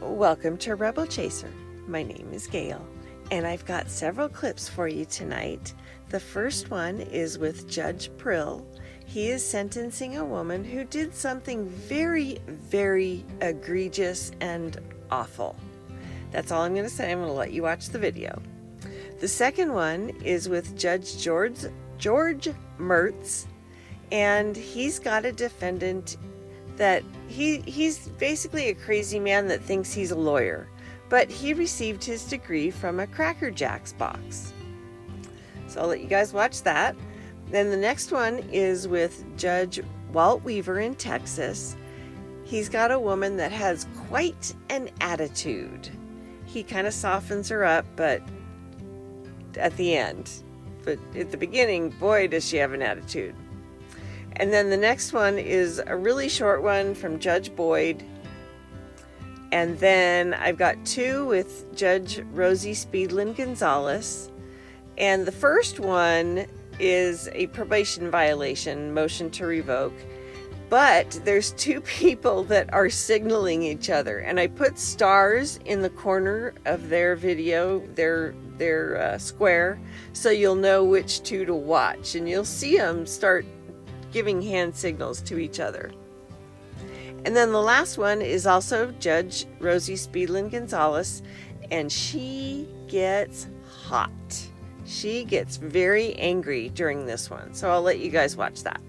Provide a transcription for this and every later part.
Welcome to Rebel Chaser. My name is Gail, and I've got several clips for you tonight. The first one is with Judge Prill. He is sentencing a woman who did something very, very egregious and awful. That's all I'm going to say. I'm going to let you watch the video. The second one is with Judge George Mertz, and he's got a defendant that he's basically a crazy man that thinks he's a lawyer, but he received his degree from a Cracker Jacks box. So I'll let you guys watch that. Then the next one is with Judge Walt Weaver in Texas. He's got a woman that has quite an attitude. He kind of softens her up, but at the end. But at the beginning, boy, does she have an attitude. And then the next one is a really short one from Judge Boyd. And then I've got two with Judge Rosie Speedlin Gonzalez. And the first one is a probation violation, motion to revoke. But there's two people that are signaling each other. And I put stars in the corner of their video, their square, so you'll know which two to watch. And you'll see them start giving hand signals to each other. And then the last one is also Judge Rosie Speedlin Gonzalez, and she gets hot. She gets very angry during this one, so I'll let you guys watch that.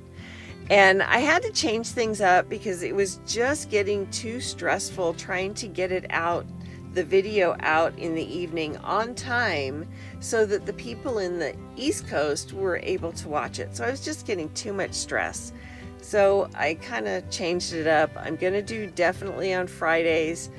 And I had to change things up because it was just getting too stressful trying to get it out, the video out in the evening on time, so that the people in the East Coast were able to watch it. So I was just getting too much stress. So I kind of changed it up. I'm going to do definitely on Fridays,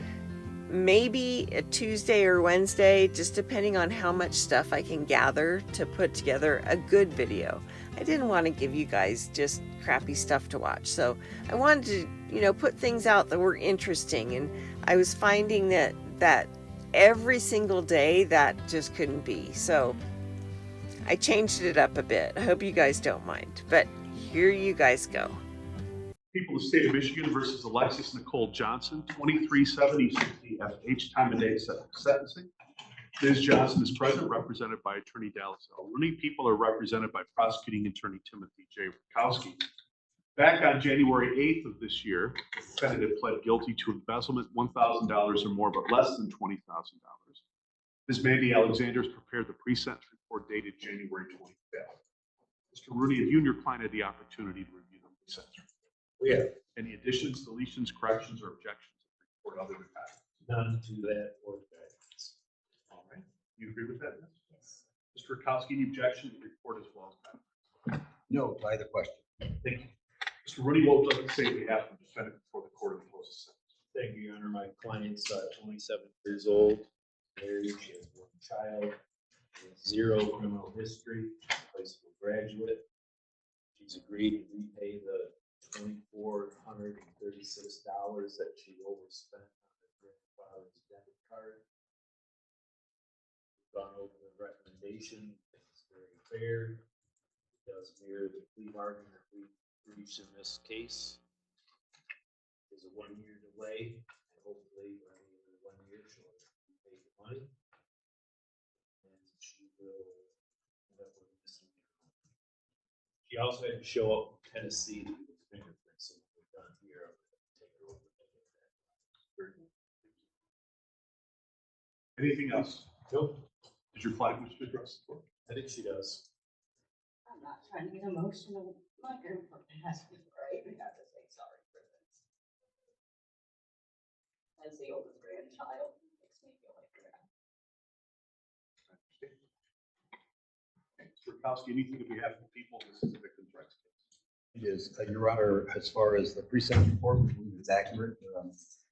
maybe a Tuesday or Wednesday, just depending on how much stuff I can gather to put together a good video. I didn't want to give you guys just crappy stuff to watch. So I wanted to, put things out that were interesting. And I was finding that every single day that just couldn't be. So I changed it up a bit. I hope you guys don't mind, but here you guys go. People of the state of Michigan versus Alexis Nicole Johnson, 2370 FH, time of day sentencing. Ms. Johnson is present, represented by Attorney Dallas L. Rooney. People are represented by prosecuting attorney Timothy J. Rakowski. Back on January 8th of this year, the defendant pled guilty to embezzlement, $1,000 or more, but less than $20,000. Ms. Mandy Alexander has prepared the pre-sentence report dated January 25th. Mr. Rooney, have you and your client had the opportunity to review the pre-sentence report? We have Any additions, deletions, corrections, or objections to the report other than that? none to that or guidance. All right. You agree with that? Yes. Mr. Rakowski, any objection to the report as well as that? No to either question. Thank you. Mr. Rooney, what would you like to say on behalf of the defendant before the court imposes sentence? Thank you, Your Honor. My client's 27 years old, married, she has one child, zero criminal history, high school graduate. She's agreed to repay the $2,436 that she overspent on her grandfather's debit card. We've gone over the recommendation. It's very fair. It does mirror the plea bargain that we reached in this case. There's a 1-year delay, and hopefully by the end of the 1 year she'll pay the money, and she will end up with a misdemeanor. She also had to show up in Tennessee to do the fingerprints, so we're done here. I'm going to take her over and get that. Very good. Anything else? Nope. Does your client wish to address the court? I think she does. I'm not trying to get emotional. My grandpa passed away. We have to say sorry for this. As the oldest grandchild, it makes me feel like that. Mr. Rakowski, anything on behalf of the people? This is a victim's rights case. It is, Your Honor, as far as the pre-sentence report, we believe it's accurate.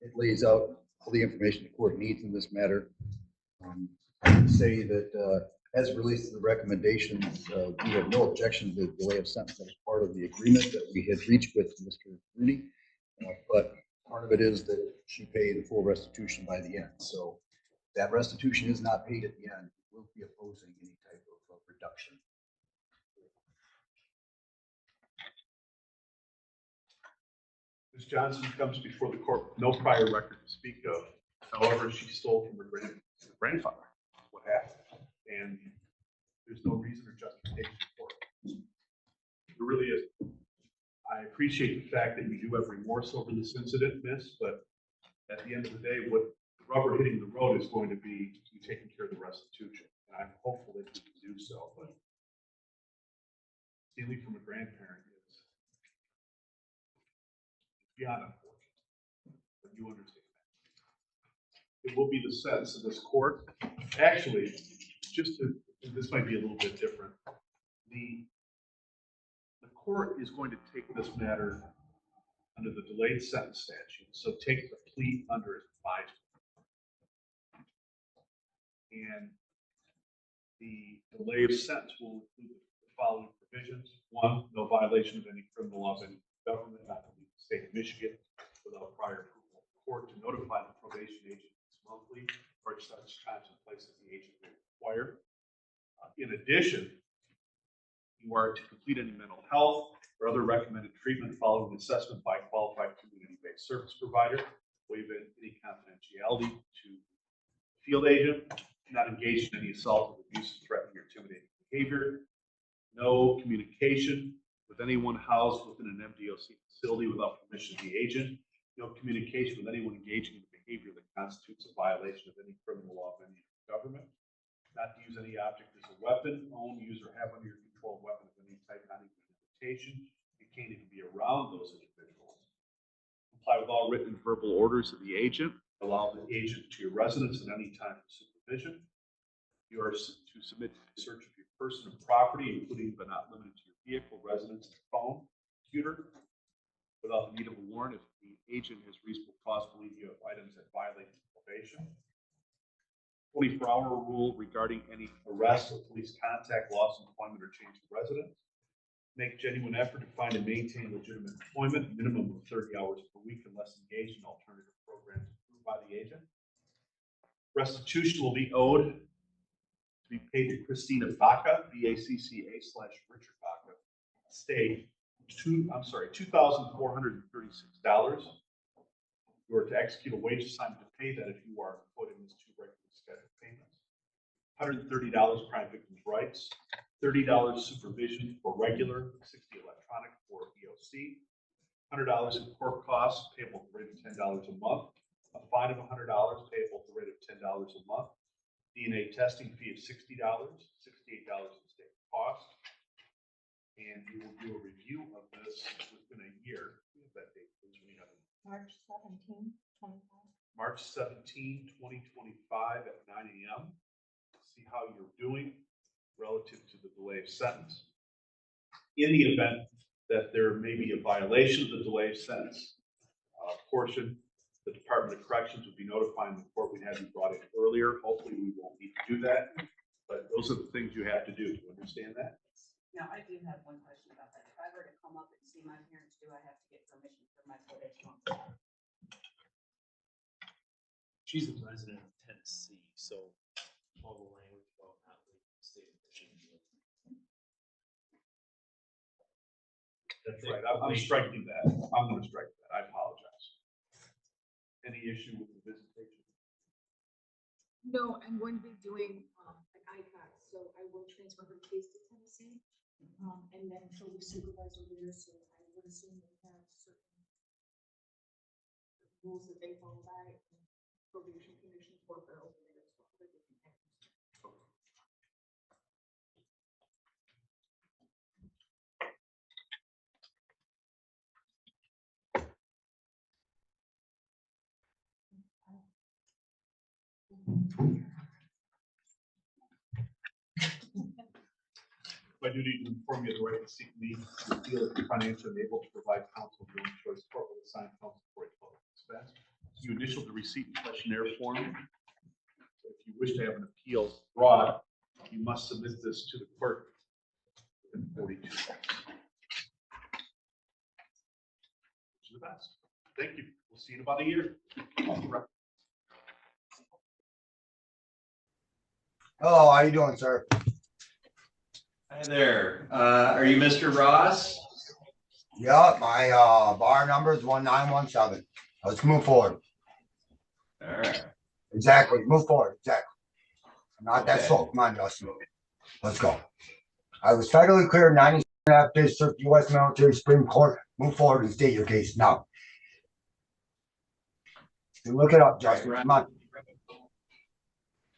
It lays out all the information the court needs in this matter. I would say that as it relates to the recommendations, we have no objection to the delay of sentence as part of the agreement that we had reached with Mr. Rooney. But part of it is that she paid the full restitution by the end. So that restitution is not paid at the end. We'll be opposing any type of reduction. Ms. Johnson comes before the court with no prior record to speak of. However, she stole from her grandfather. That's what happened. And there's no reason or justification for it. There really is. I appreciate the fact that you do have remorse over this incident, miss, but at the end of the day, what the rubber hitting the road is going to be you taking care of the restitution. And I'm hopeful that you can do so, but stealing from a grandparent is beyond unfortunate, but you understand that. It will be the sentence of this court. Actually, this might be a little bit different. The court is going to take this matter under the delayed sentence statute, so take the plea under advisement. And the delay of sentence will include the following provisions. 1, no violation of any criminal laws of any government, not to leave the state of Michigan without prior approval of the court, to notify the probation agent monthly or at such times and places the agent may require. In addition, you are to complete any mental health or other recommended treatment following assessment by a qualified community-based service provider, waive any confidentiality to field agent, not engage in any assault, abuse, threatening, or intimidating behavior, no communication with anyone housed within an MDOC facility without permission of the agent, no communication with anyone engaging in behavior that constitutes a violation of any criminal law of any government, not to use any object as a weapon, own, use, or have under your control a weapon of any type, not even limitation. You can't even be around those individuals. Comply with all written and verbal orders of the agent. Allow the agent to your residence at any time for supervision. You are to submit to the search of your person and property, including but not limited to your vehicle, residence, phone, computer, without the need of a warrant if the agent has reasonable cause to believe you have items that violate probation. 24-hour rule regarding any arrest or police contact, loss of employment, or change of residence. Make genuine effort to find and maintain legitimate employment, minimum of 30 hours per week unless engaged in alternative programs approved by the agent. Restitution will be owed to be paid to Christina Baca, BACCA/Richard Baca, state, $2,436. You are to execute a wage assignment to pay that if you are employed in these 2 regularly scheduled payments. $130 crime victims' rights, $30 supervision for regular, $60 electronic for EOC, $100 in court costs payable at the rate of $10 a month, a fine of $100 payable at the rate of $10 a month, DNA testing fee of $60, $68 in state cost, and we will do a review of this within a year. That date, please, when you have it. March 17, 25. March 17, 2025 at 9 a.m. See how you're doing relative to the delay of sentence. In the event that there may be a violation of the delay of sentence portion, the Department of Corrections would be notifying the court. We'd have you brought in earlier. Hopefully we won't need to do that, but those are the things you have to do. Do you understand that? Now, I do have one question about that. If I were to come up and see my parents, do I have to get permission from my probation officer? She's a resident of Tennessee, so all the language about not leaving the state of Michigan. That's right. I'm striking that. I'm going to strike that. I apologize. Any issue with the visitation? No, I'm going to be doing an IPAC, so I will transfer her case to Tennessee. And then she'll be supervisor there, so I would assume they have certain rules that they follow by. Probation commission for her over there as well. My duty to inform you of the right to seek leave to feel that you're financially unable to provide counsel during the choice court will assign counsel for a total expense. You initial the receipt and questionnaire form. If you wish to have an appeal brought, you must submit this to the clerk within 42 days. Which is the best. Thank you. We'll see you in about a year. Hello, how you doing, sir? Hi there. Are you Mr. Ross? Yeah, my bar number is 1917. Let's move forward. All right. Exactly. Move forward. Exactly. I'm not that Okay. slow. Come on, Justin. Let's go. I was federally cleared 97.5 District U.S. Military Supreme Court. Move forward and state your case now. You look it up, Justin. Come on.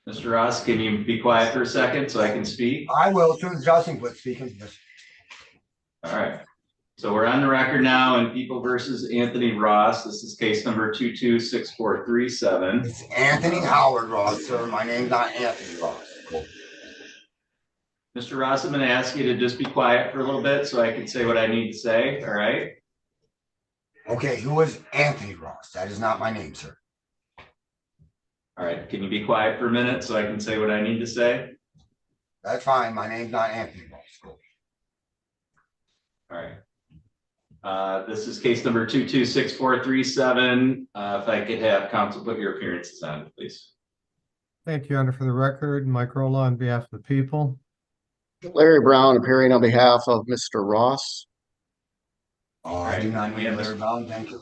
Mr. Ross, can you be quiet for a second so I can speak? I will, as soon as Justin quits speaking. Yes. All right. So we're on the record now in People versus Anthony Ross. This is case number 226437. It's Anthony Howard Ross, sir. My name's not Anthony Ross. Cool. Mr. Ross, I'm going to ask you to just be quiet for a little bit so I can say what I need to say. All right. Okay, who is Anthony Ross? That is not my name, sir. All right. Can you be quiet for a minute so I can say what I need to say? That's fine. My name's not Anthony Ross. Cool. All right. This is case number 226437. If I could have counsel put your appearances on, please. Thank you, Under. For the record, Mike Rolla on behalf of the people. Larry Brown appearing on behalf of Mr. Ross. I do not need Larry Brown. Thank you.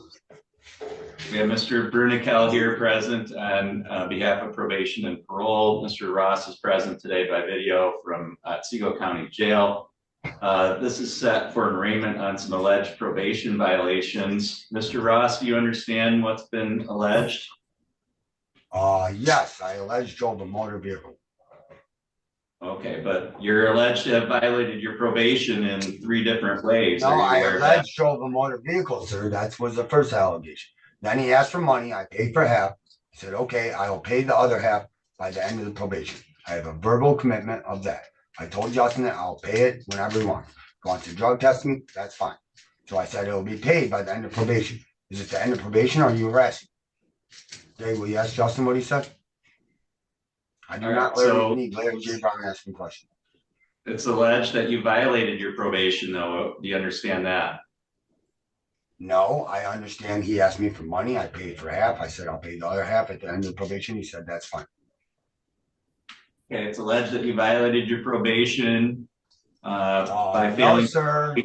We have Mr. Brunikel here present on behalf of probation and parole. Mr. Ross is present today by video from Otsego County Jail. This is set for an arraignment on some alleged probation violations. Mr. Ross, do you understand what's been alleged? Yes, I alleged drove a motor vehicle. Okay, but you're alleged to have violated your probation in 3 different ways. No, Are you I aware of that? alleged drove a motor vehicle, sir. That was the first allegation. Then he asked for money. I paid for half. He said, okay, I'll pay the other half by the end of the probation. I have a verbal commitment of that. I told Justin that I'll pay it whenever he wants. If he wants to drug test me, that's fine. So I said it'll be paid by the end of probation. Is it the end of probation or are you arresting? Okay, will you ask Justin what he said? I do not need Larry J. Brown asking questions. It's alleged that you violated your probation, though. Do you understand that? No, I understand he asked me for money. I paid for half. I said I'll pay the other half at the end of the probation. He said that's fine. Okay, it's alleged that you violated your probation by failing. No, sir.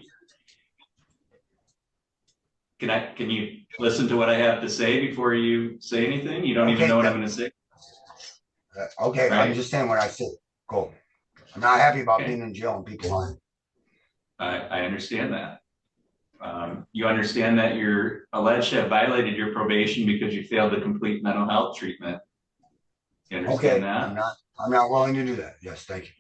Can you listen to what I have to say before you say anything? You don't even know what I'm going to say. Okay, Right. I'm just saying what I said. Cool. I'm not happy about being in jail and people lying. I understand that. You understand that you're alleged to have violated your probation because you failed to complete mental health treatment. You understand that? I'm not willing to do that. Yes, thank you.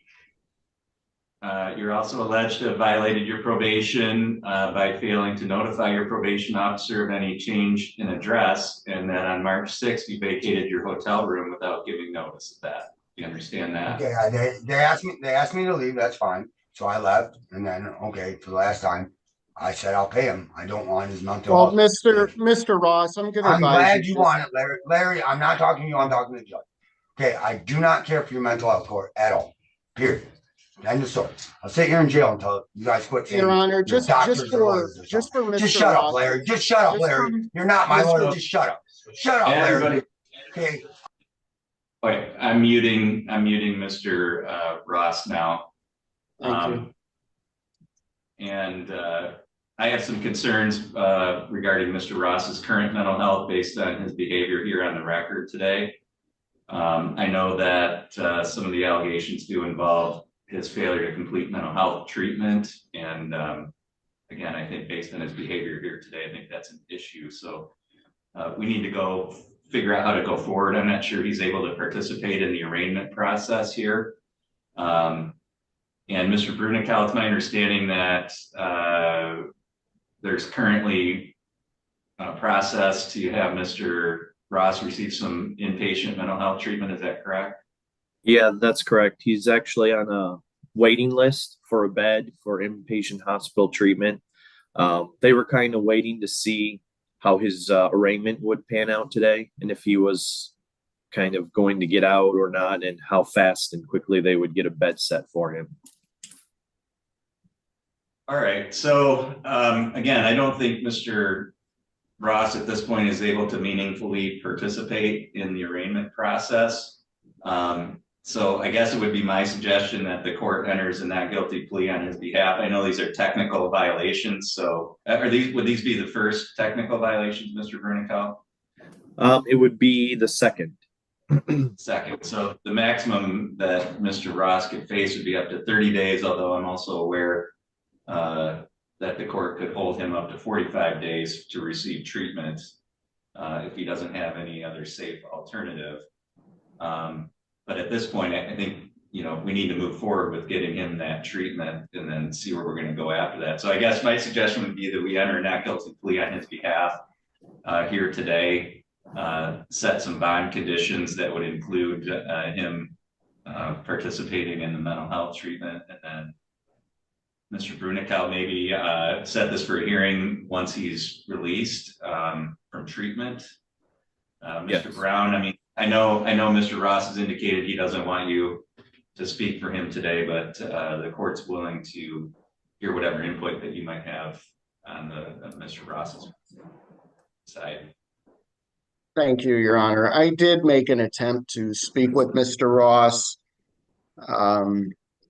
You're also alleged to have violated your probation by failing to notify your probation officer of any change in address, and then on March 6th, you vacated your hotel room without giving notice of that. You understand that? Okay, they asked me to leave. That's fine. So I left, and then for the last time, I said I'll pay him. I don't want his mental Well, health. Mr. Ross, I'm going to I'm advise glad you you. want it, Larry. Larry, I'm not talking to you. I'm talking to the judge. Okay, I do not care for your mental health court at all. Period. End of story. I'll sit here in jail until you guys quit saying Your Honor, you're just doctors for or lawyers or Mr. something. Just shut Ross. up, Larry. Just shut up, Just Larry. for- You're not my Mr. lawyer. Just shut up. Shut up, Larry. Everybody. Okay. Wait, I'm muting Mr. Ross now. Thank you. And I have some concerns regarding Mr. Ross's current mental health based on his behavior here on the record today. I know that some of the allegations do involve his failure to complete mental health treatment. And again, I think based on his behavior here today, I think that's an issue. So we need to go figure out how to go forward. I'm not sure he's able to participate in the arraignment process here. And Mr. Brunikel, it's my understanding that there's currently a process to have Mr. Ross receive some inpatient mental health treatment. Is that correct? Yeah, that's correct. He's actually on a waiting list for a bed for inpatient hospital treatment. They were kind of waiting to see how his arraignment would pan out today and if he was kind of going to get out or not and how fast and quickly they would get a bed set for him. All right. So again, I don't think Mr. Ross at this point is able to meaningfully participate in the arraignment process. So I guess it would be my suggestion that the court enters a not guilty plea on his behalf. I know these are technical violations. So would these be the first technical violations, Mr. Brunikel? It would be the second. second. So the maximum that Mr. Ross could face would be up to 30 days, although I'm also aware that the court could hold him up to 45 days to receive treatment if he doesn't have any other safe alternative. But at this point, I think, we need to move forward with getting him that treatment and then see where we're going to go after that. So I guess my suggestion would be that we enter a not guilty plea on his behalf here today, set some bond conditions that would include him participating in the mental health treatment, and then Mr. Brunical maybe set this for a hearing once he's released from treatment. Mr. Yes. Brown, I mean, I know Mr. Ross has indicated he doesn't want you to speak for him today, but the court's willing to hear whatever input that you might have on Mr. Ross's side. Thank you, Your Honor. I did make an attempt to speak with Mr. Ross.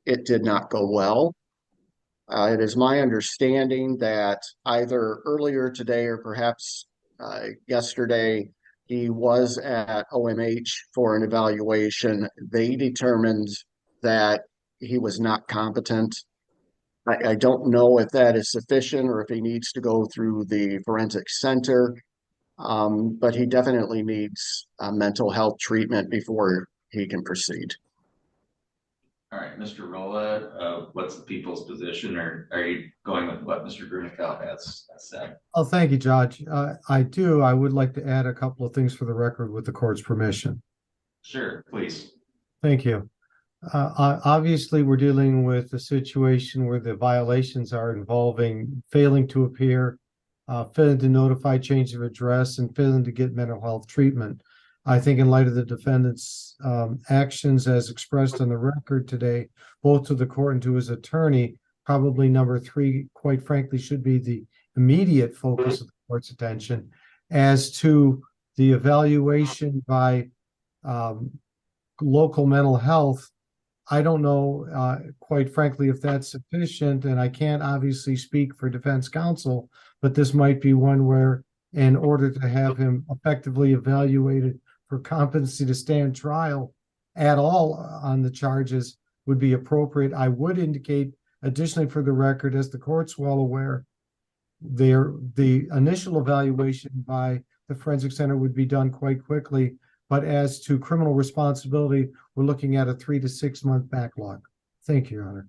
It did not go well. It is my understanding that either earlier today or perhaps yesterday, he was at OMH for an evaluation. They determined that he was not competent. I don't know if that is sufficient or if he needs to go through the forensic center, but he definitely needs mental health treatment before he can proceed. All right, Mr. Rolla, what's the people's position, or are you going with what Mr. Brunical has said? Oh, thank you, Judge. I would like to add a couple of things for the record with the court's permission. Sure, please. Thank you. Obviously, we're dealing with a situation where the violations are involving failing to appear, failing to notify change of address, and failing to get mental health treatment. I think in light of the defendant's actions as expressed on the record today, both to the court and to his attorney, probably number 3, quite frankly, should be the immediate focus of the court's attention. As to the evaluation by local mental health, I don't know, quite frankly, if that's sufficient, and I can't obviously speak for defense counsel, but this might be one where, in order to have him effectively evaluated for competency to stand trial at all on the charges, would be appropriate. I would indicate additionally for the record, as the court's well aware, the initial evaluation by the forensic center would be done quite quickly. But as to criminal responsibility, we're looking at a 3 to 6 month backlog. Thank you, Your Honor.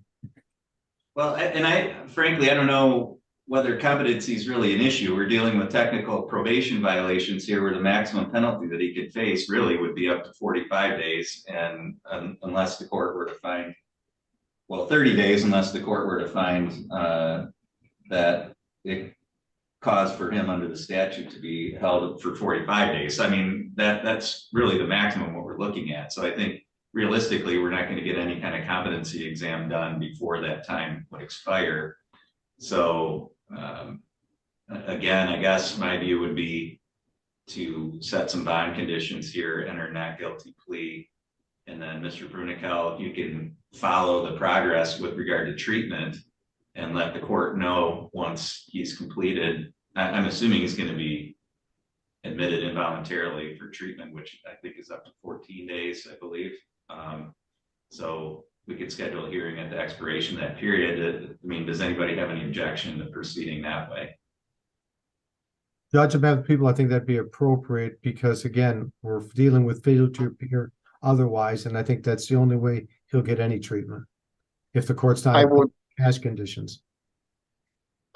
Well, and frankly, I don't know whether competency is really an issue. We're dealing with technical probation violations here, where the maximum penalty that he could face really would be up to 45 days. And unless the court were to find, 30 days, unless the court were to find that it caused for him under the statute to be held for 45 days. I mean, that's really the maximum what we're looking at. So I think realistically, we're not going to get any kind of competency exam done before that time would expire. So again, I guess my view would be to set some bond conditions here, enter not guilty plea, and then Mr. Brunical, you can follow the progress with regard to treatment and let the court know once he's completed. I'm assuming he's going to be admitted involuntarily for treatment, which I think is up to 14 days, I believe. So we could schedule a hearing at the expiration of that period. I mean, does anybody have any objection to proceeding that way? Judge, about people, I think that'd be appropriate because, again, we're dealing with failure to appear otherwise, and I think that's the only way he'll get any treatment if the court's not cash conditions.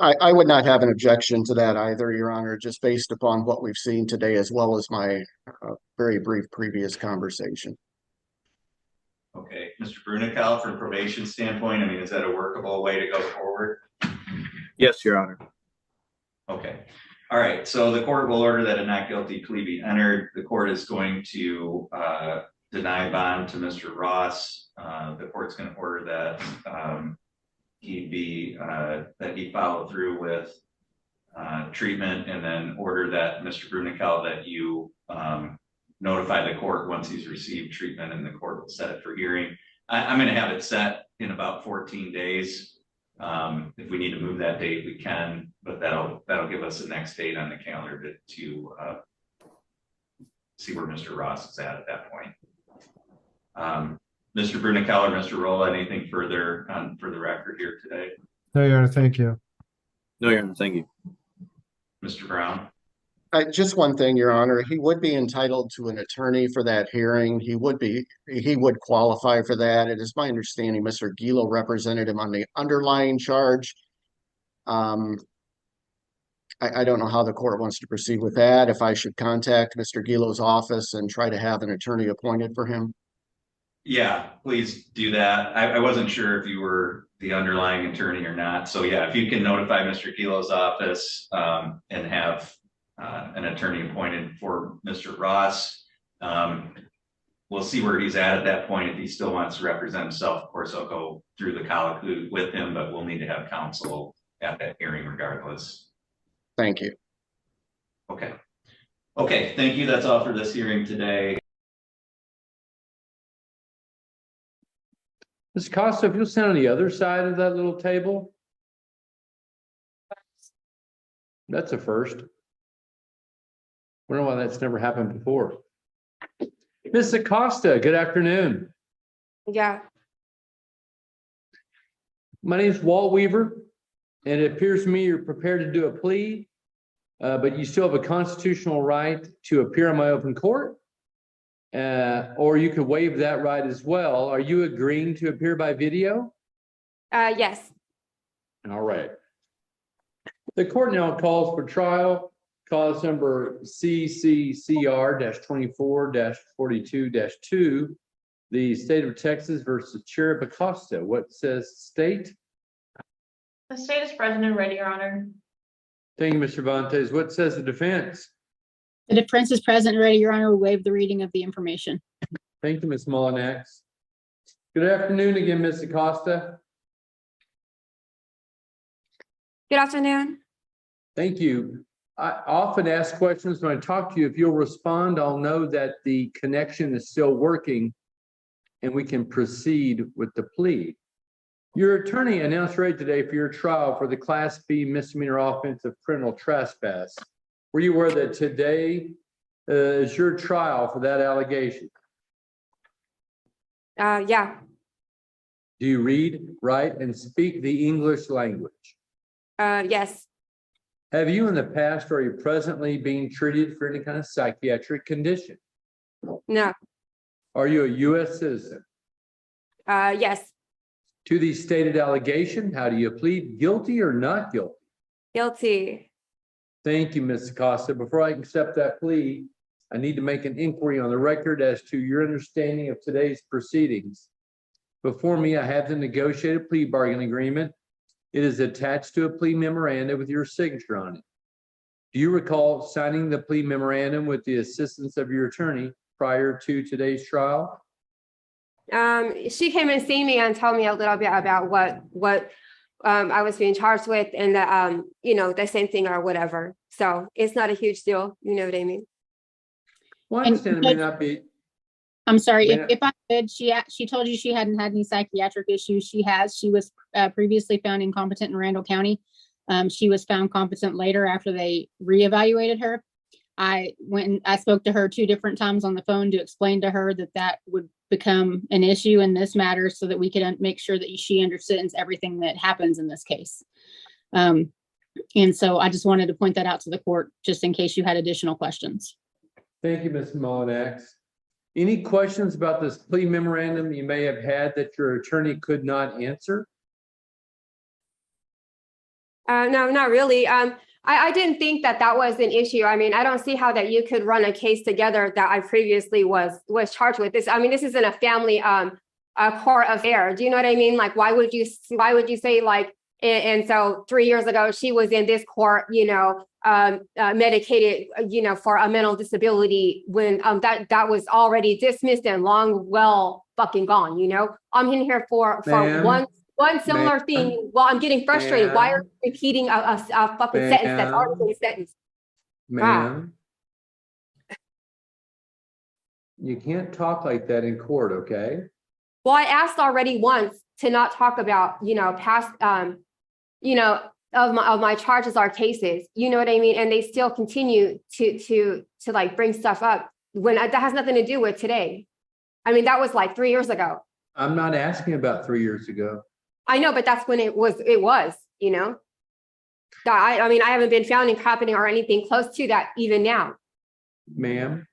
I would not have an objection to that either, Your Honor, just based upon what we've seen today, as well as my very brief previous conversation. Okay, Mr. Brunical, from probation standpoint, I mean, is that a workable way to go forward? Yes, Your Honor. Okay. All right. So the court will order that a not guilty plea be entered. The court is going to deny bond to Mr. Ross. The court's going to order that he follow through with treatment, and then order that Mr. Brunical that you notify the court once he's received treatment, and the court will set it for hearing. I'm going to have it set in about 14 days. If we need to move that date, we can, but that'll give us the next date on the calendar to see where Mr. Ross is at that point. Mr. Brunical or Mr. Rolla, anything further for the record here today? No, Your Honor, thank you. No, Your Honor, thank you. Mr. Brown? Just one thing, Your Honor, he would be entitled to an attorney for that hearing. He would qualify for that. It is my understanding Mr. Gilo represented him on the underlying charge. I don't know how the court wants to proceed with that. If I should contact Mr. Gilo's office and try to have an attorney appointed for him. Yeah, please do that. I wasn't sure if you were the underlying attorney or not. So yeah, if you can notify Mr. Gilo's office and have an attorney appointed for Mr. Ross. We'll see where he's at that point. If he still wants to represent himself, of course, I'll go through the colloquy with him, but we'll need to have counsel at that hearing regardless. Thank you. Okay. Okay, thank you. That's all for this hearing today. Ms. Costa, if you'll stand on the other side of that little table. That's a first. I wonder why that's never happened before. Ms. Acosta, good afternoon. Yeah. My name is Walt Weaver, and it appears to me you're prepared to do a plea, but you still have a constitutional right to appear in my open court, or you could waive that right as well. Are you agreeing to appear by video? Yes. All right. The court now calls for trial. Cause number CCCR-24-42-2, the state of Texas versus Cherub Acosta. What says state? The state is present and ready, Your Honor. Thank you, Mr. Vantes. What says the defense? The defense is present and ready, Your Honor. We waive the reading of the information. Thank you, Ms. Mullinax. Good afternoon again, Ms. Acosta. Good afternoon. Thank you. I often ask questions when I talk to you. If you'll respond, I'll know that the connection is still working and we can proceed with the plea. Your attorney announced right today for your trial for the Class B misdemeanor offense of criminal trespass. Were you aware that today is your trial for that allegation? Yeah. Do you read, write, and speak the English language? Yes. Have you in the past or are you presently being treated for any kind of psychiatric condition? No. Are you a U.S. citizen? Yes. To the stated allegation, how do you plead? Guilty or not guilty? Guilty. Thank you, Ms. Acosta. Before I accept that plea, I need to make an inquiry on the record as to your understanding of today's proceedings. Before me, I have the negotiated plea bargain agreement. It is attached to a plea memorandum with your signature on it. Do you recall signing the plea memorandum with the assistance of your attorney prior to today's trial? She came and see me and told me a little bit about what I was being charged with and the the same thing or whatever. So it's not a huge deal. You know what I mean? Well, I understand it may not be. I'm sorry, if I could, she told you she hadn't had any psychiatric issues. She has. She was previously found incompetent in Randall County. She was found competent later after they reevaluated her. I went and I spoke to her 2 different times on the phone to explain to her that would become an issue in this matter so that we could make sure that she understands everything that happens in this case. And so I just wanted to point that out to the court just in case you had additional questions. Thank you, Ms. Mullinax. Any questions about this plea memorandum you may have had that your attorney could not answer? No, not really. I didn't think that was an issue. I mean, I don't see how that you could run a case together that I previously was charged with. This, I mean, this isn't a family court affair. Do you know what I mean? Like, why would you say like, and so 3 years ago she was in this court, medicated, for a mental disability when that was already dismissed and long well fucking gone. I'm in here for one similar thing. Well, I'm getting frustrated. Why are you repeating a fucking sentence that's already been sentenced? Ma'am, you can't talk like that in court, okay? Well, I asked already once to not talk about, past, of my charges or cases. You know what I mean? And they still continue to like bring stuff up. when that has nothing to do with today. I mean, that was like 3 years ago. I'm not asking about 3 years ago. I know, but that's when it was, you know? I mean, I haven't been found incompetent or anything close to that even now. Ma'am,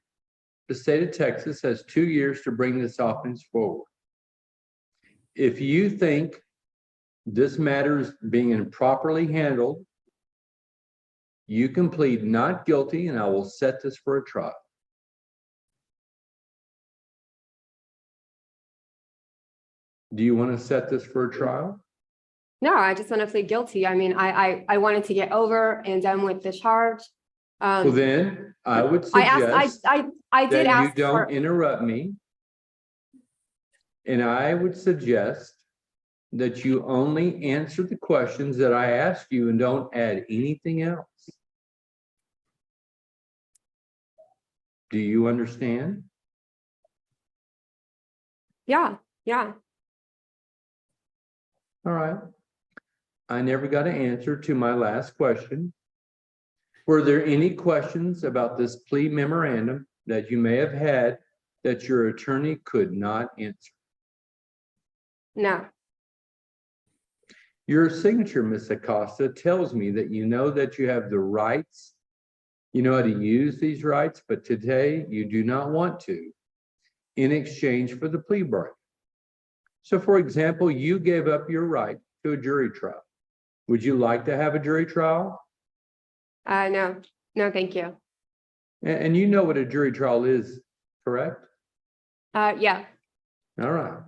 the state of Texas has 2 years to bring this offense forward. If you think this matter is being improperly handled, you can plead not guilty and I will set this for a trial. Do you want to set this for a trial? No, I just want to plead guilty. I mean, I wanted to get over and done with the charge. Well, then I would suggest I did that ask you don't for, interrupt me. And I would suggest that you only answer the questions that I ask you and don't add anything else. Do you understand? yeah. All right. I never got an answer to my last question. Were there any questions about this plea memorandum that you may have had that your attorney could not answer? No. Your signature, Ms. Acosta, tells me that you know that you have the rights, you know how to use these rights, but today you do not want to in exchange for the plea bargain. So for example, you gave up your right to a jury trial. Would you like to have a jury trial? No, thank you. And you know what a jury trial is, correct? Yeah. All right.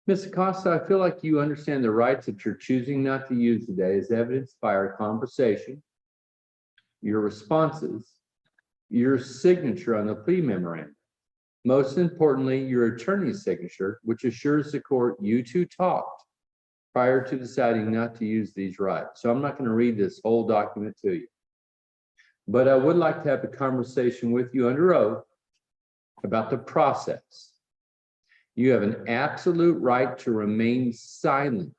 Ms. Acosta, I feel like you understand the rights that you're choosing not to use today as evidenced by our conversation, your responses, your signature on the plea memorandum. Most importantly, your attorney's signature, which assures the court you two talked prior to deciding not to use these rights. So I'm not going to read this whole document to you, but I would like to have a conversation with you under oath about the process. You have an absolute right to remain silent.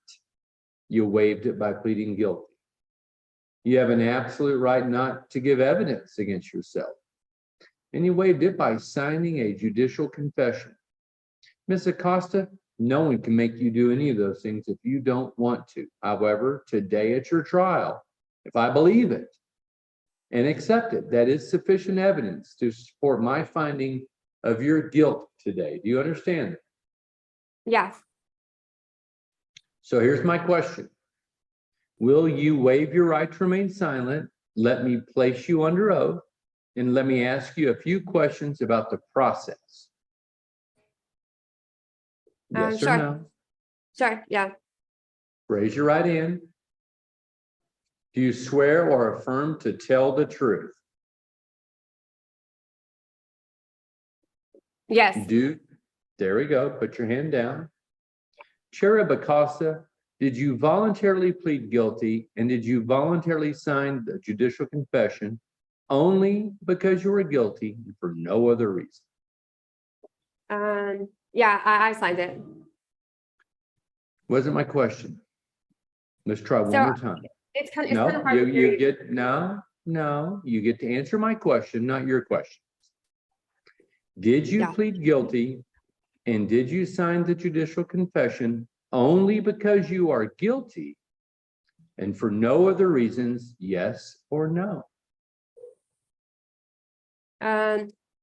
You waived it by pleading guilty. You have an absolute right not to give evidence against yourself. And you waived it by signing a judicial confession. Ms. Acosta, no one can make you do any of those things if you don't want to. However, today at your trial, if I believe it and accept it, that is sufficient evidence to support my finding of your guilt today. Do you understand that? Yes. So here's my question. Will you waive your right to remain silent? Let me place you under oath and let me ask you a few questions about the process. Yes or Sure. no? Sure, yeah. Raise your right hand. Do you swear or affirm to tell the truth? Yes. There we go. Put your hand down. Cherub Acosta, did you voluntarily plead guilty and did you voluntarily sign the judicial confession only because you were guilty and for no other reason? Yeah, I signed it. Wasn't my question. Let's try one So, more time. It's kind of No, hard to you read. get, no, you get to answer my question, not your question. Did you Yeah. plead guilty and did you sign the judicial confession only because you are guilty and for no other reasons, yes or no?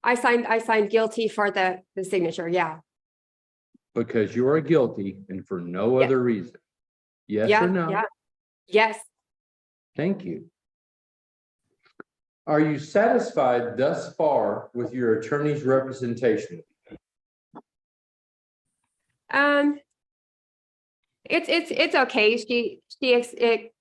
I signed guilty for the signature, yeah. Because you are guilty and for no Yeah. other reason. Yes Yeah, or no? yeah. Yes. Thank you. Are you satisfied thus far with your attorney's representation? It's okay. She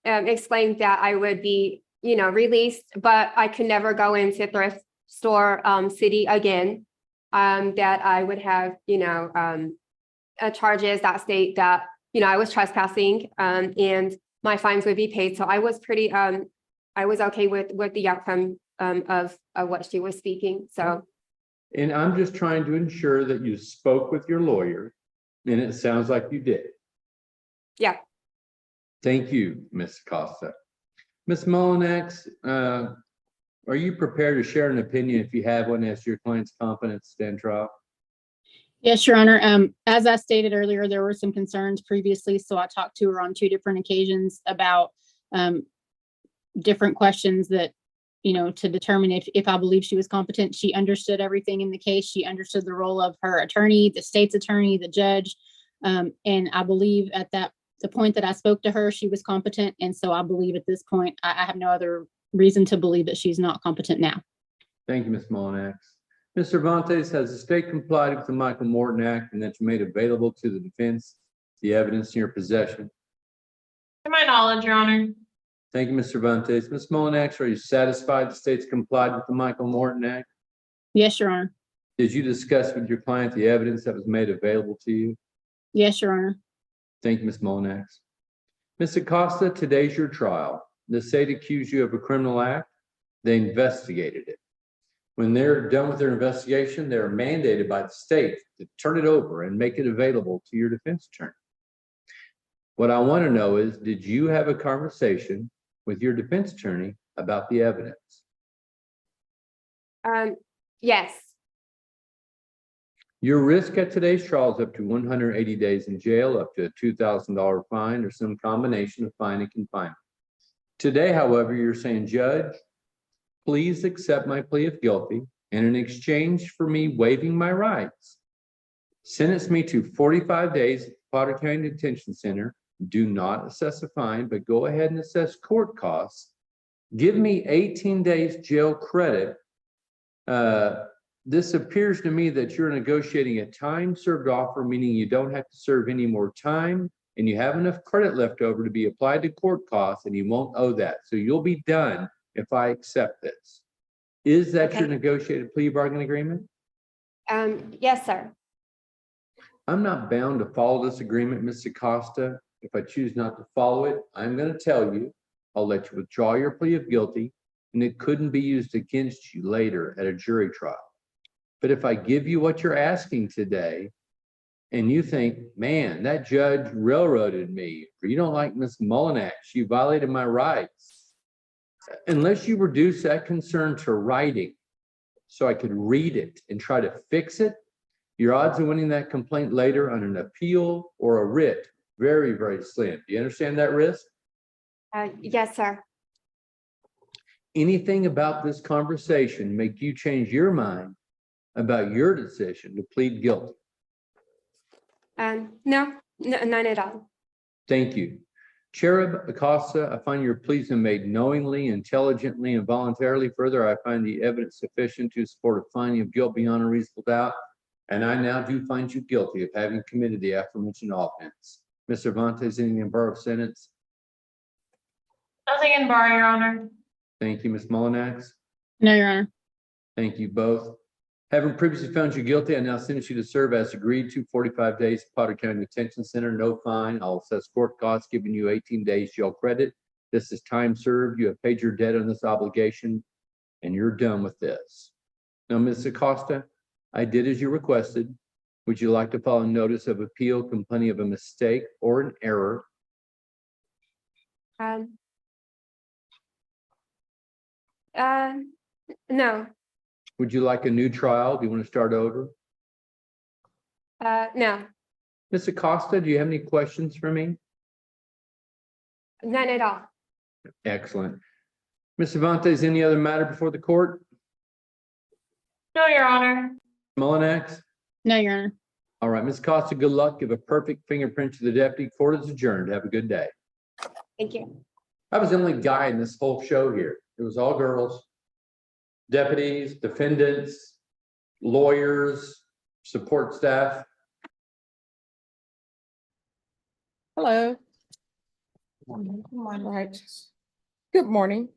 explained that I would be, released, but I could never go into thrift store city again. That I would have, charges that state that, I was trespassing, and my fines would be paid. So I was pretty, I was okay with the outcome of what she was speaking. So. And I'm just trying to ensure that you spoke with your lawyer, and it sounds like you did. Yeah. Thank you, Ms. Costa. Ms. Molinax, Are you prepared to share an opinion if you have one as to your client's competence to stand trial? Yes, Your Honor. As I stated earlier, there were some concerns previously, so I talked to her on 2 different occasions about different questions that, to determine if I believe she was competent. She understood everything in the case. She understood the role of her attorney, the state's attorney, the judge. And I believe at the point that I spoke to her, she was competent. And so I believe at this point, I have no other reason to believe that she's not competent now. Thank you, Ms. Molinax. Ms. Cervantes, has the state complied with the Michael Morton Act and that you made available to the defense the evidence in your possession? To my knowledge, Your Honor. Thank you, Ms. Cervantes. Ms. Molinax, are you satisfied the state's complied with the Michael Morton Act? Yes, Your Honor. Did you discuss with your client the evidence that was made available to you? Yes, Your Honor. Thank you, Ms. Molinax. Ms. Acosta, today's your trial. The state accused you of a criminal act. They investigated it. When they're done with their investigation, they're mandated by the state to turn it over and make it available to your defense attorney. What I want to know is, did you have a conversation with your defense attorney about the evidence? Yes. Your risk at today's trial is up to 180 days in jail, up to a $2,000 fine, or some combination of fine and confinement. Today, however, you're saying, Judge, please accept my plea of guilty, and in exchange for me waiving my rights, sentence me to 45 days at Potter County Detention Center. Do not assess a fine, but go ahead and assess court costs. Give me 18 days jail credit. This appears to me that you're negotiating a time served offer, meaning you don't have to serve any more time and you have enough credit left over to be applied to court costs and you won't owe that. So you'll be done if I accept this. Is that your negotiated plea bargain agreement? Yes, sir. I'm not bound to follow this agreement, Ms. Acosta. If I choose not to follow it, I'm going to tell you, I'll let you withdraw your plea of guilty and it couldn't be used against you later at a jury trial. But if I give you what you're asking today and you think, man, that judge railroaded me, or you don't like Ms. Molinax, she violated my rights, unless you reduce that concern to writing so I could read it and try to fix it, your odds of winning that complaint later on an appeal or a writ, very, very slim. Do you understand that risk? Yes, sir. Anything about this conversation make you change your mind about your decision to plead guilty? No, none at all. Thank you. Cherub Acosta, I find your pleas have made knowingly, intelligently, and voluntarily. Further, I find the evidence sufficient to support a finding of guilt beyond a reasonable doubt. And I now do find you guilty of having committed the aforementioned offense. Ms. Cervantes, anything in bar of sentence? Nothing in bar, Your Honor. Thank you, Ms. Molinax. No, Your Honor. Thank you both. Having previously found you guilty, I now sentence you to serve as agreed to 45 days at Potter County Detention Center, no fine. I'll assess court costs, giving you 18 days jail credit. This is time served. You have paid your debt on this obligation, and you're done with this. Now, Ms. Acosta, I did as you requested. Would you like to file a notice of appeal complaining of a mistake or an error? No. Would you like a new trial? Do you want to start over? No. Ms. Acosta, do you have any questions for me? None at all. Excellent. Ms. Cervantes, any other matter before the court? No, Your Honor. Molinax? No, Your Honor. All right, Ms. Acosta, good luck. Give a perfect fingerprint to the deputy. Court is adjourned. Have a good day. Thank you. I was the only guy in this whole show here. It was all girls. Deputies, defendants, lawyers, support staff. Hello. Right. Good morning.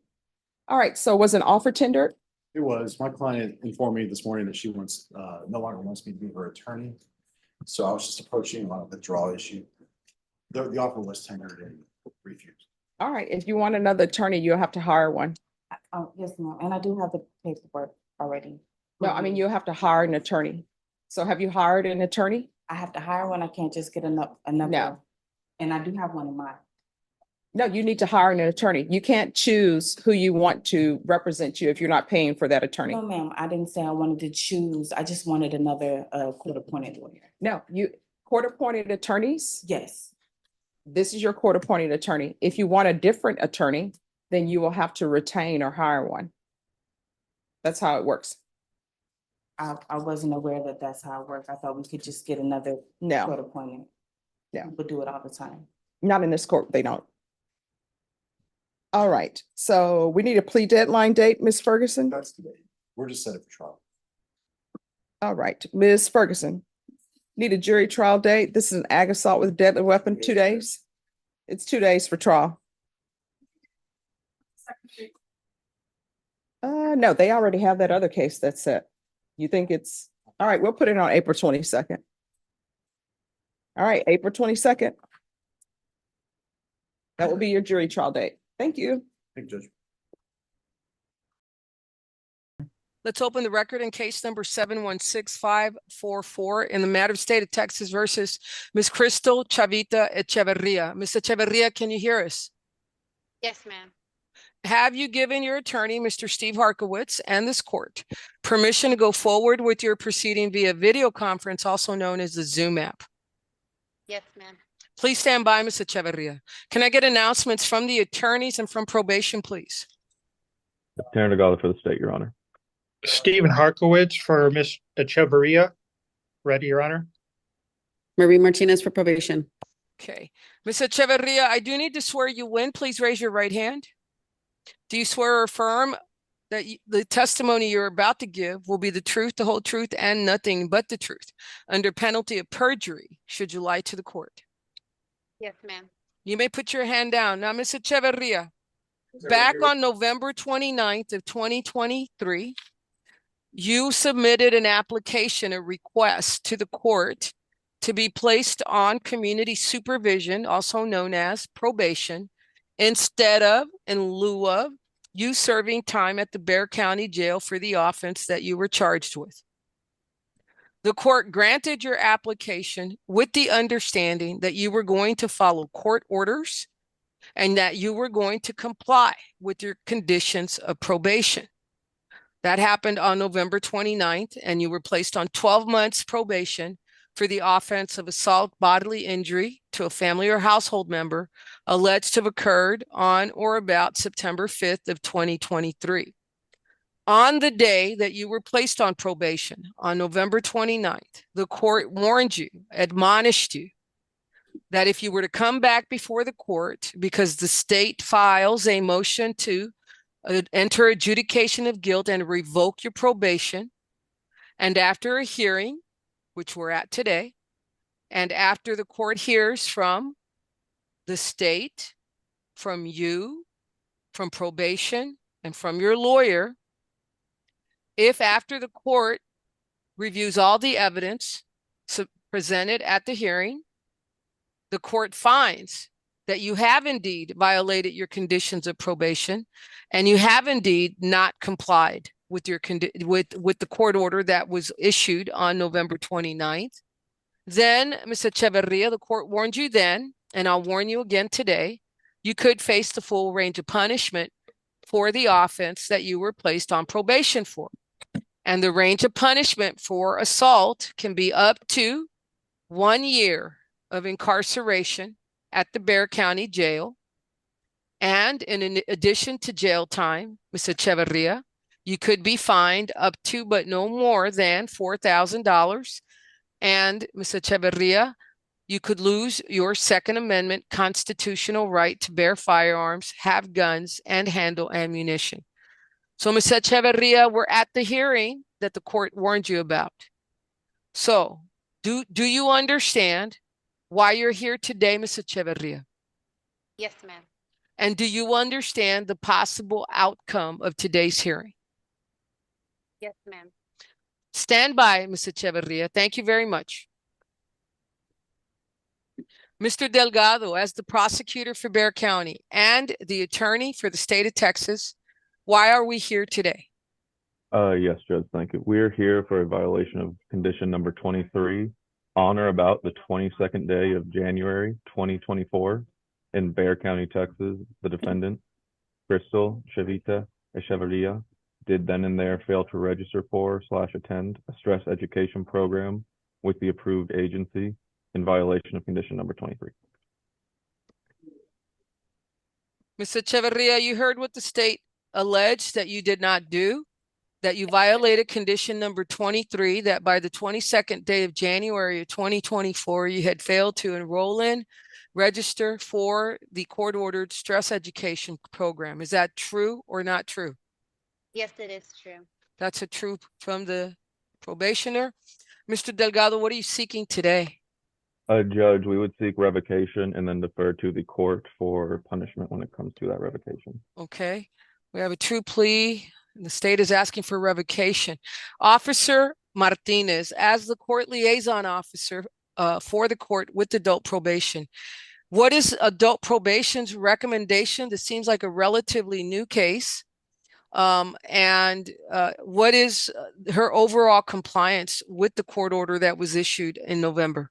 All right, so was an offer tendered? It was. My client informed me this morning that she wants, no longer wants me to be her attorney. So I was just approaching on a withdrawal issue. The offer was tendered and refused. All right, if you want another attorney, you'll have to hire one. Oh, yes, ma'am. And I do have the paperwork already. No, I mean, you'll have to hire an attorney. So have you hired an attorney? I have to hire one. I can't just get another. No. And I do have one in mind. No, you need to hire an attorney. You can't choose who you want to represent you if you're not paying for that attorney. No, ma'am, I didn't say I wanted to choose. I just wanted another court-appointed lawyer. No, court-appointed attorneys, Yes. this is your court-appointed attorney. If you want a different attorney, then you will have to retain or hire one. That's how it works. I wasn't aware that that's how it worked. I thought we could just get another No, court-appointed. No. People do it all the time. not in this court, they don't. All right, so we need a plea deadline date, Ms. Ferguson? That's today. We're just set up for trial. All right, Ms. Ferguson, need a jury trial date. This is an ag assault with a deadly weapon, 2 days. It's 2 days for trial. No, they already have that other case that's set. You think it's, all right, we'll put it on April 22nd. All right, April 22nd. That will be your jury trial date. Thank you. Thank you, Judge. Let's open the record in case number 716544 in the matter of State of Texas versus Ms. Crystal Chavita Echeverria. Ms. Echeverria, can you hear us? Yes, ma'am. Have you given your attorney, Mr. Steve Harkowitz, and this court permission to go forward with your proceeding via video conference, also known as the Zoom app? Yes, ma'am. Please stand by, Ms. Echeverria. Can I get announcements from the attorneys and from probation, please? Tanner Delgado for the state, Your Honor. Stephen Harkowitz for Ms. Echeverria. Ready, Your Honor. Marie Martinez for probation. Okay. Ms. Echeverria, I do need to swear you in. Please raise your right hand. Do you swear or affirm that the testimony you're about to give will be the truth, the whole truth, and nothing but the truth, under penalty of perjury, should you lie to the court? Yes, ma'am. You may put your hand down. Now, Ms. Echeverria, back on November 29th of 2023, you submitted an application, a request to the court to be placed on community supervision, also known as probation, instead of, in lieu of, you serving time at the Bexar County Jail for the offense that you were charged with. The court granted your application with the understanding that you were going to follow court orders and that you were going to comply with your conditions of probation. That happened on November 29th, and you were placed on 12 months probation for the offense of assault, bodily injury to a family or household member alleged to have occurred on or about September 5th of 2023. On the day that you were placed on probation, on November 29th, the court warned you, admonished you, that if you were to come back before the court, because the state files a motion to enter adjudication of guilt and revoke your probation, and after a hearing, which we're at today, and after the court hears from the state, from you, from probation, and from your lawyer, if after the court reviews all the evidence presented at the hearing, the court finds that you have indeed violated your conditions of probation and you have indeed not complied with your with the court order that was issued on November 29th, then, Ms. Echeverria, the court warned you then, and I'll warn you again today, you could face the full range of punishment for the offense that you were placed on probation for. And the range of punishment for assault can be up to 1 year of incarceration at the Bexar County Jail. And in addition to jail time, Ms. Echeverria, you could be fined up to, but no more than, $4,000. And Ms. Echeverria, you could lose your Second Amendment constitutional right to bear firearms, have guns, and handle ammunition. So, Ms. Echeverria, we're at the hearing that the court warned you about. So, do you understand why you're here today, Ms. Echeverria? Yes, ma'am. And do you understand the possible outcome of today's hearing? Yes, ma'am. Stand by, Ms. Echeverria. Thank you very much. Mr. Delgado, as the prosecutor for Bexar County and the attorney for the state of Texas, why are we here today? Yes, Judge, thank you. We're here for a violation of condition number 23 on or about the 22nd day of January 2024 In Bexar County, Texas, the defendant, Crystal Chavita Echeverria, did then and there fail to register for/attend a stress education program with the approved agency in violation of condition number 23. Ms. Echeverria, you heard what the state alleged that you did not do, that you violated condition number 23, that by the 22nd day of January of 2024, you had failed to enroll in, register for the court-ordered stress education program. Is that true or not true? Yes, it is true. That's a truth from the probationer. Mr. Delgado, what are you seeking today? Judge, we would seek revocation and then defer to the court for punishment when it comes to that revocation. Okay, we have a true plea. The state is asking for revocation. Officer Martinez, as the court liaison officer for the court with adult probation, what is adult probation's recommendation? This seems like a relatively new case. What is her overall compliance with the court order that was issued in November?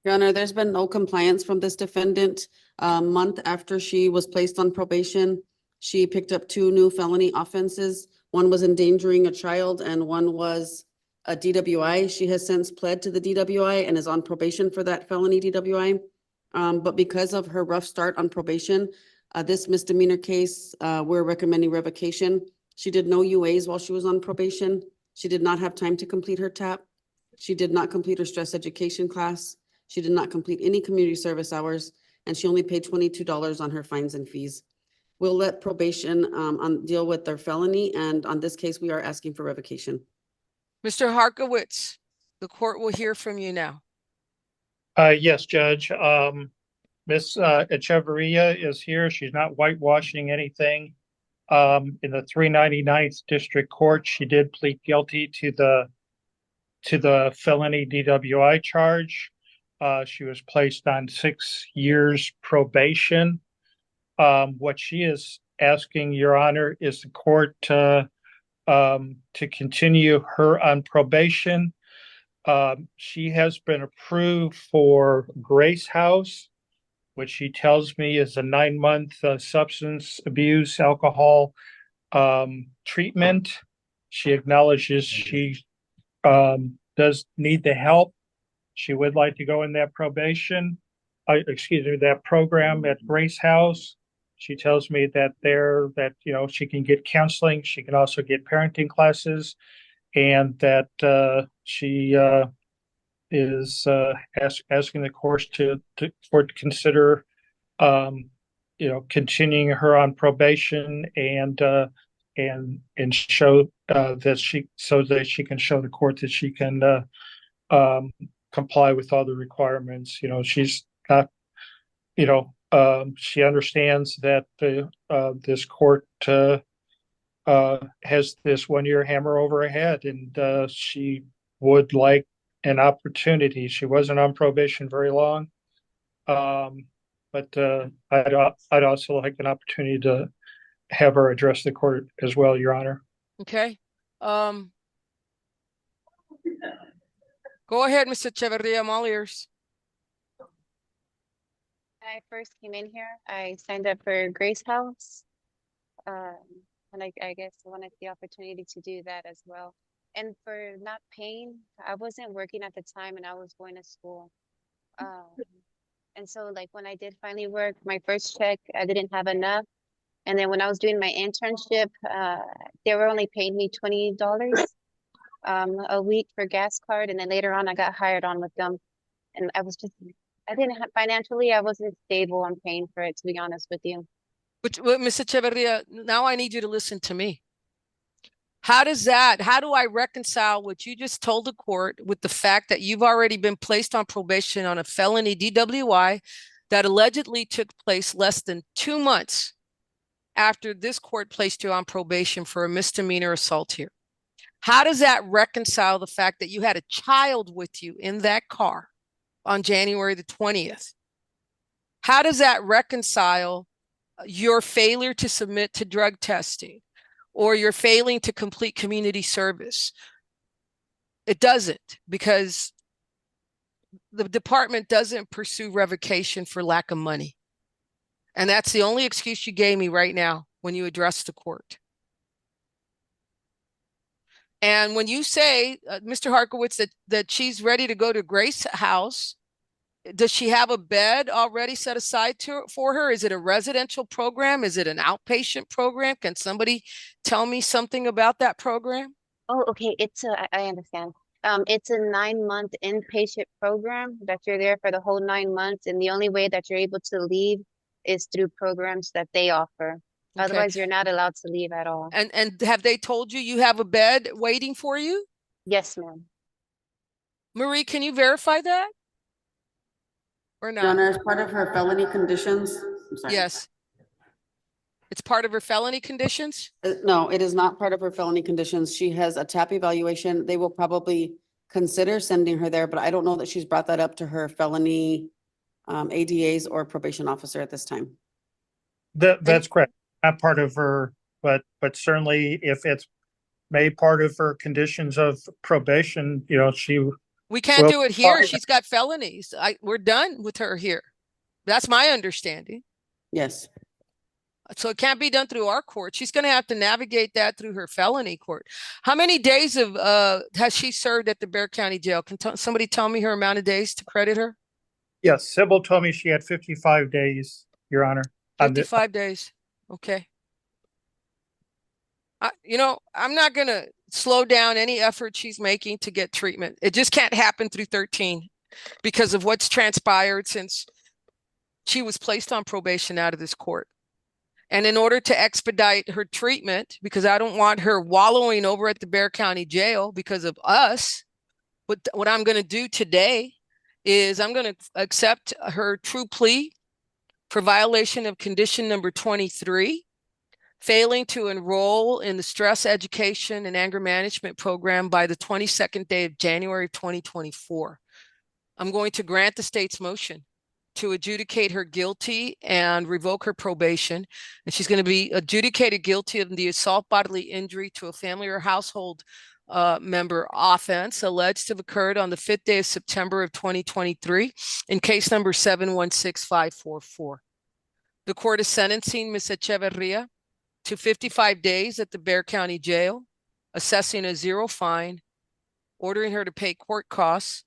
Your Honor, there's been no compliance from this defendant. A month after she was placed on probation, she picked up 2 new felony offenses. One was endangering a child and one was a DWI. She has since pled to the DWI and is on probation for that felony DWI. But because of her rough start on probation, this misdemeanor case, we're recommending revocation. She did no UAs while she was on probation. She did not have time to complete her TAP. She did not complete her stress education class. She did not complete any community service hours, and she only paid $22 on her fines and fees. We'll let probation deal with their felony, and on this case, we are asking for revocation. Mr. Harkowitz, the court will hear from you now. Yes, Judge. Ms. Echeverria is here. She's not whitewashing anything. In the 399th District Court, she did plead guilty to the felony DWI charge. She was placed on 6 years probation. What she is asking, Your Honor, is the court to continue her on probation. She has been approved for Grace House, which she tells me is a 9-month substance abuse, alcohol treatment. She acknowledges she does need the help. She would like to go in that that program at Grace House. She tells me that she can get counseling. She can also get parenting classes, and that she is asking the court to consider continuing her on probation and show that she can show the court that she can comply with all the requirements. She's not, she understands that this court has this 1-year hammer over her head, and she would like an opportunity. She wasn't on probation very long, but I'd also like an opportunity to have her address the court as well, Your Honor. Okay. Go ahead, Mr. Echeverria, I'm all ears. When I first came in here, I signed up for Grace House. And I guess I wanted the opportunity to do that as well. And for not paying, I wasn't working at the time and I was going to school. And so like when I did finally work, my first check, I didn't have enough. And then when I was doing my internship, they were only paying me $20 a week for gas card. And then later on, I got hired on with them. And I didn't have financially, I wasn't stable on paying for it, to be honest with you. But Mr. Echeverria, now I need you to listen to me. How do I reconcile what you just told the court with the fact that you've already been placed on probation on a felony DWI that allegedly took place less than 2 months after this court placed you on probation for a misdemeanor assault here? How does that reconcile the fact that you had a child with you in that car on January the 20th? How does that reconcile your failure to submit to drug testing or your failing to complete community service? It doesn't, because the department doesn't pursue revocation for lack of money. And that's the only excuse you gave me right now when you addressed the court. And when you say, Mr. Harkowitz, that she's ready to go to Grace House, does she have a bed already set aside for her? Is it a residential program? Is it an outpatient program? Can somebody tell me something about that program? Oh, okay. I understand. It's a 9-month inpatient program that you're there for the whole 9 months. And the only way that you're able to leave is through programs that they offer. Okay. Otherwise, you're not allowed to leave at all. And have they told you have a bed waiting for you? Yes, ma'am. Marie, can you verify that? Or not? Your Honor, as part of her felony conditions. I'm sorry. Yes. It's part of her felony conditions? No, it is not part of her felony conditions. She has a TAP evaluation. They will probably consider sending her there, but I don't know that she's brought that up to her felony ADAs or probation officer at this time. That's correct. Not part of her, but certainly if it's made part of her conditions of probation, We can't do it here. She's got felonies. We're done with her here. That's my understanding. Yes. So it can't be done through our court. She's going to have to navigate that through her felony court. How many days has she served at the Bexar County Jail? Can somebody tell me her amount of days to credit her? Yes, Sybil told me she had 55 days, Your Honor. 55 days. Okay. I'm not going to slow down any effort she's making to get treatment. It just can't happen through 13 because of what's transpired since she was placed on probation out of this court. And in order to expedite her treatment, because I don't want her wallowing over at the Bexar County Jail because of us, what I'm going to do today is I'm going to accept her true plea for violation of condition number 23, failing to enroll in the stress education and anger management program by the 22nd day of January of 2024. I'm going to grant the state's motion to adjudicate her guilty and revoke her probation. And she's going to be adjudicated guilty of the assault bodily injury to a family or household member offense alleged to have occurred on the 5th day of September of 2023 in case number 716544. The court is sentencing Ms. Echeverria to 55 days at the Bexar County Jail, assessing a 0 fine, ordering her to pay court costs,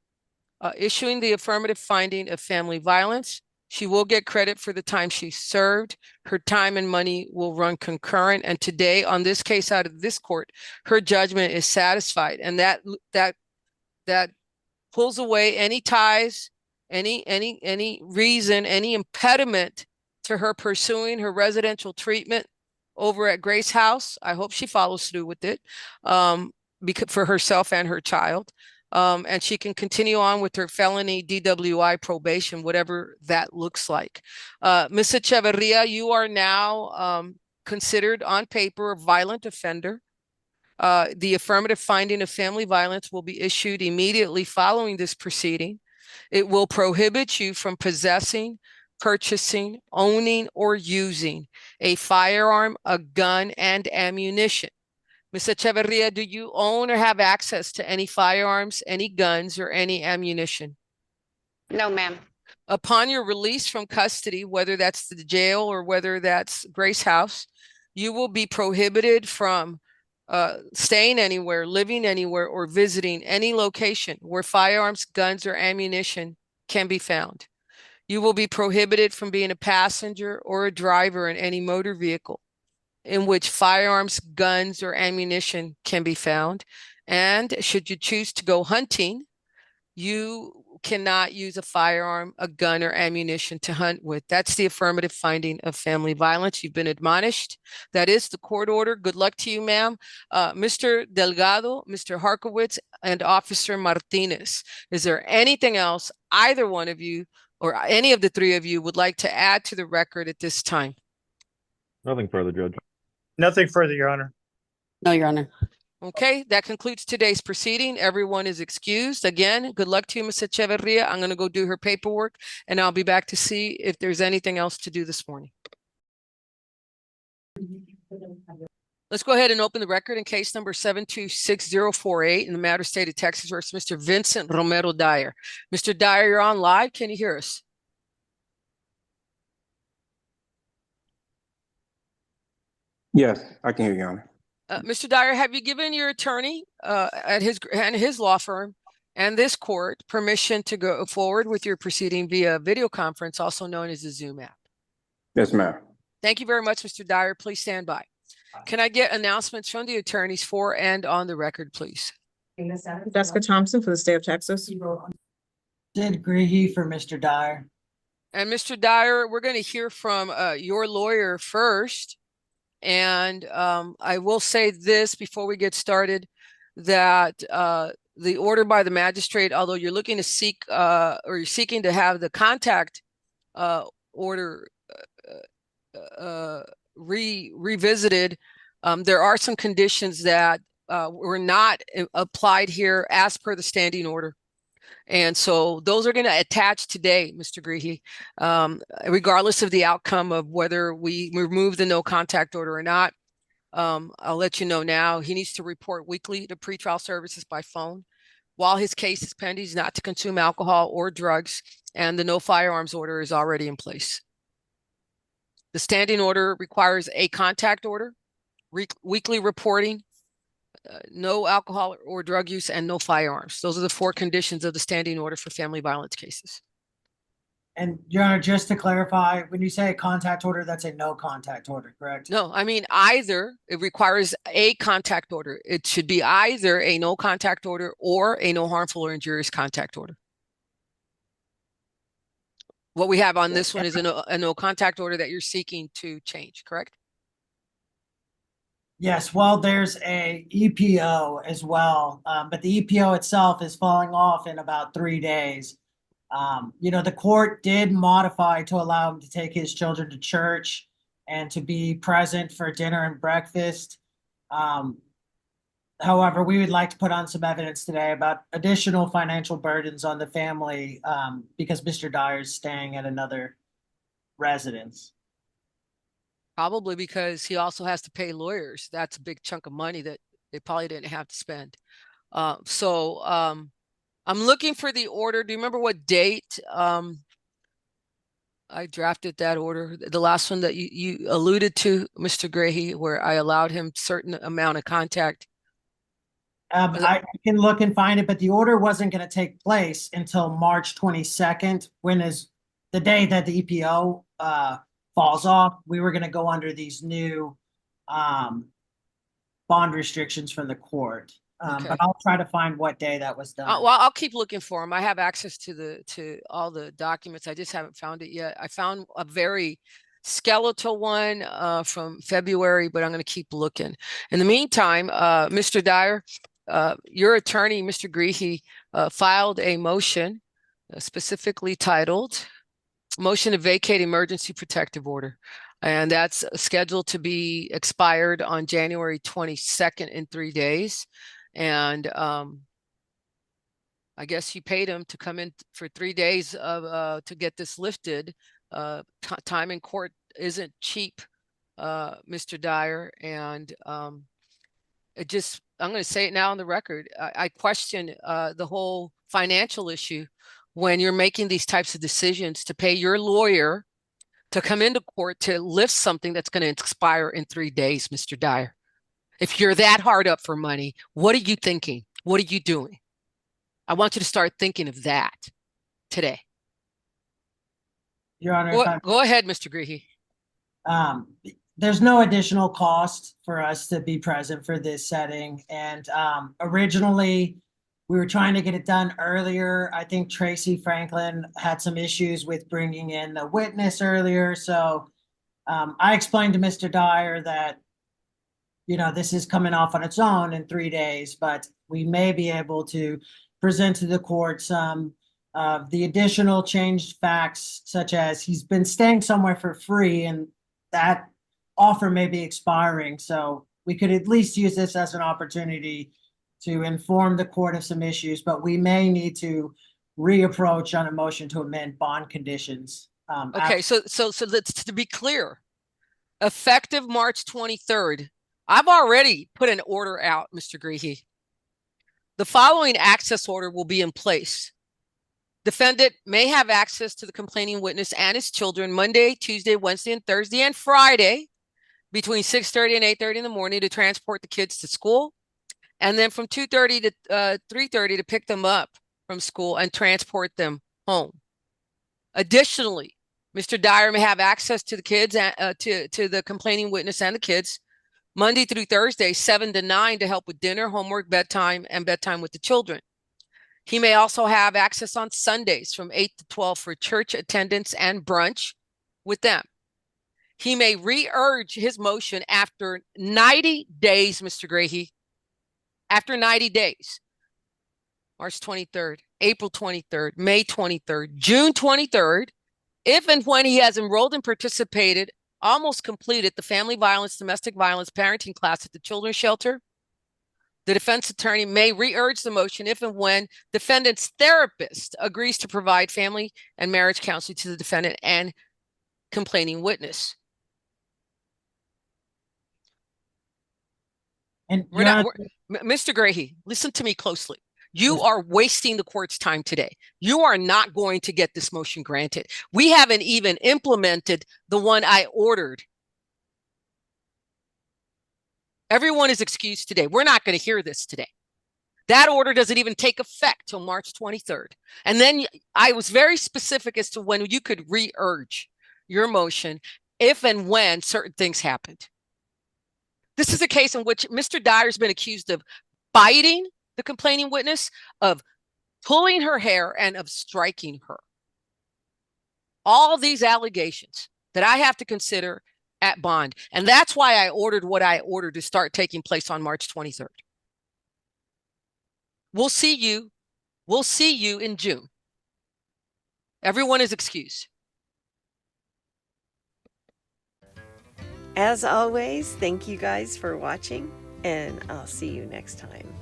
issuing the affirmative finding of family violence. She will get credit for the time she served. Her time and money will run concurrent. And today, on this case out of this court, her judgment is satisfied. And that pulls away any ties, any reason, any impediment to her pursuing her residential treatment over at Grace House. I hope she follows through with it because for herself and her child. And she can continue on with her felony DWI probation, whatever that looks like. Ms. Echeverria, you are now considered on paper a violent offender. The affirmative finding of family violence will be issued immediately following this proceeding. It will prohibit you from possessing, purchasing, owning, or using a firearm, a gun, and ammunition. Ms. Echeverria, do you own or have access to any firearms, any guns, or any ammunition? No, ma'am. Upon your release from custody, whether that's the jail or whether that's Grace House, you will be prohibited from staying anywhere, living anywhere, or visiting any location where firearms, guns, or ammunition can be found. You will be prohibited from being a passenger or a driver in any motor vehicle in which firearms, guns, or ammunition can be found. And should you choose to go hunting, you cannot use a firearm, a gun, or ammunition to hunt with. That's the affirmative finding of family violence. You've been admonished. That is the court order. Good luck to you, ma'am. Mr. Delgado, Mr. Harkowitz, and Officer Martinez. Is there anything else either one of you or any of the three of you would like to add to the record at this time? Nothing further, Judge. Nothing further, Your Honor. No, Your Honor. Okay, that concludes today's proceeding. Everyone is excused. Again, good luck to you, Ms. Echeverria. I'm going to go do her paperwork, and I'll be back to see if there's anything else to do this morning. Let's go ahead and open the record in case number 726-048 in the matter state of Texas versus Mr. Vincent Romero Dyer. Mr. Dyer, you're on live. Can you hear us? Yes, I can hear you, Your Honor. Mr. Dyer, have you given your attorney at his law firm and this court permission to go forward with your proceeding via video conference, also known as the Zoom app? Yes, ma'am. Thank you very much, Mr. Dyer. Please stand by. Can I get announcements from the attorneys for and on the record, please? Jessica Thompson for the state of Texas. Sid Greehey for Mr. Dyer. And Mr. Dyer, we're going to hear from your lawyer first. And I will say this before we get started, that the order by the magistrate, although you're looking to seek or you're seeking to have the contact order revisited, there are some conditions that were not applied here as per the standing order. And so those are going to attach today, Mr. Greehey, regardless of the outcome of whether we remove the no contact order or not. I'll let you know now. He needs to report weekly to pretrial services by phone while his case is pending, not to consume alcohol or drugs, and the no firearms order is already in place. The standing order requires a contact order, weekly reporting, no alcohol or drug use, and no firearms. Those are the 4 conditions of the standing order for family violence cases. And Your Honor, just to clarify, when you say a contact order, that's a no contact order, correct? No, I mean either. It requires a contact order. It should be either a no contact order or a no harmful or injurious contact order. What we have on this one is a no contact order that you're seeking to change, correct? Yes, well, there's a EPO as well, but the EPO itself is falling off in about 3 days. You know, the court did modify to allow him to take his children to church and to be present for dinner and breakfast. However, we would like to put on some evidence today about additional financial burdens on the family because Mr. Dyer is staying at another residence. Probably because he also has to pay lawyers. That's a big chunk of money that they probably didn't have to spend. So I'm looking for the order. Do you remember what date I drafted that order? The last one that you alluded to, Mr. Greehey, where I allowed him certain amount of contact. I can look and find it, but the order wasn't going to take place until March 22nd, when is the day that the EPO falls off. We were going to go under these new bond restrictions from the court. Okay. But I'll try to find what day that was done. Well, I'll keep looking for them. I have access to all the documents. I just haven't found it yet. I found a very skeletal one from February, but I'm going to keep looking. In the meantime, Mr. Dyer, your attorney, Mr. Greehey, filed a motion specifically titled Motion to Vacate Emergency Protective Order. And that's scheduled to be expired on January 22nd in 3 days. And I guess you paid him to come in for 3 days of to get this lifted. Time in court isn't cheap, Mr. Dyer. And it just, I'm going to say it now on the record. I question the whole financial issue when you're making these types of decisions to pay your lawyer to come into court to lift something that's going to expire in 3 days, Mr. Dyer. If you're that hard up for money, what are you thinking? What are you doing? I want you to start thinking of that today. Your Honor, go ahead, Mr. Greehey. There's no additional cost for us to be present for this setting. And originally, we were trying to get it done earlier. I think Tracy Franklin had some issues with bringing in the witness earlier. So I explained to Mr. Dyer that, you know, this is coming off on its own in 3 days, but we may be able to present to the court some of the additional changed facts, such as he's been staying somewhere for free and that offer may be expiring. So we could at least use this as an opportunity to inform the court of some issues, but we may need to reapproach on a motion to amend bond conditions. Okay, so let's, to be clear, effective March 23rd, I've already put an order out, Mr. Greehey. The following access order will be in place. Defendant may have access to the complaining witness and his children Monday, Tuesday, Wednesday, and Thursday, and Friday between 6:30 and 8:30 in the morning to transport the kids to school, and then from 2:30 to 3:30 to pick them up from school and transport them home. Additionally, Mr. Dyer may have access to the kids, to the complaining witness and the kids Monday through Thursday, 7 to 9 to help with dinner, homework, bedtime, and bedtime with the children. He may also have access on Sundays from 8 to 12 for church attendance and brunch with them. He may re-urge his motion after 90 days, Mr. Greehey. After 90 days, March 23rd, April 23rd, May 23rd, June 23rd, if and when he has enrolled and participated, almost completed the family violence, domestic violence, parenting class at the children's shelter. The defense attorney may re-urge the motion if and when defendant's therapist agrees to provide family and marriage counseling to the defendant and complaining witness. And Mr. Greehey, listen to me closely. You are wasting the court's time today. You are not going to get this motion granted. We haven't even implemented the one I ordered. Everyone is excused today. We're not going to hear this today. That order doesn't even take effect till March 23rd. And then I was very specific as to when you could re-urge your motion if and when certain things happened. This is a case in which Mr. Dyer's been accused of biting the complaining witness, of pulling her hair, and of striking her. All these allegations that I have to consider at bond. And that's why I ordered what I ordered to start taking place on March 23rd. We'll see you. We'll see you in June. Everyone is excused. As always, thank you guys for watching, and I'll see you next time.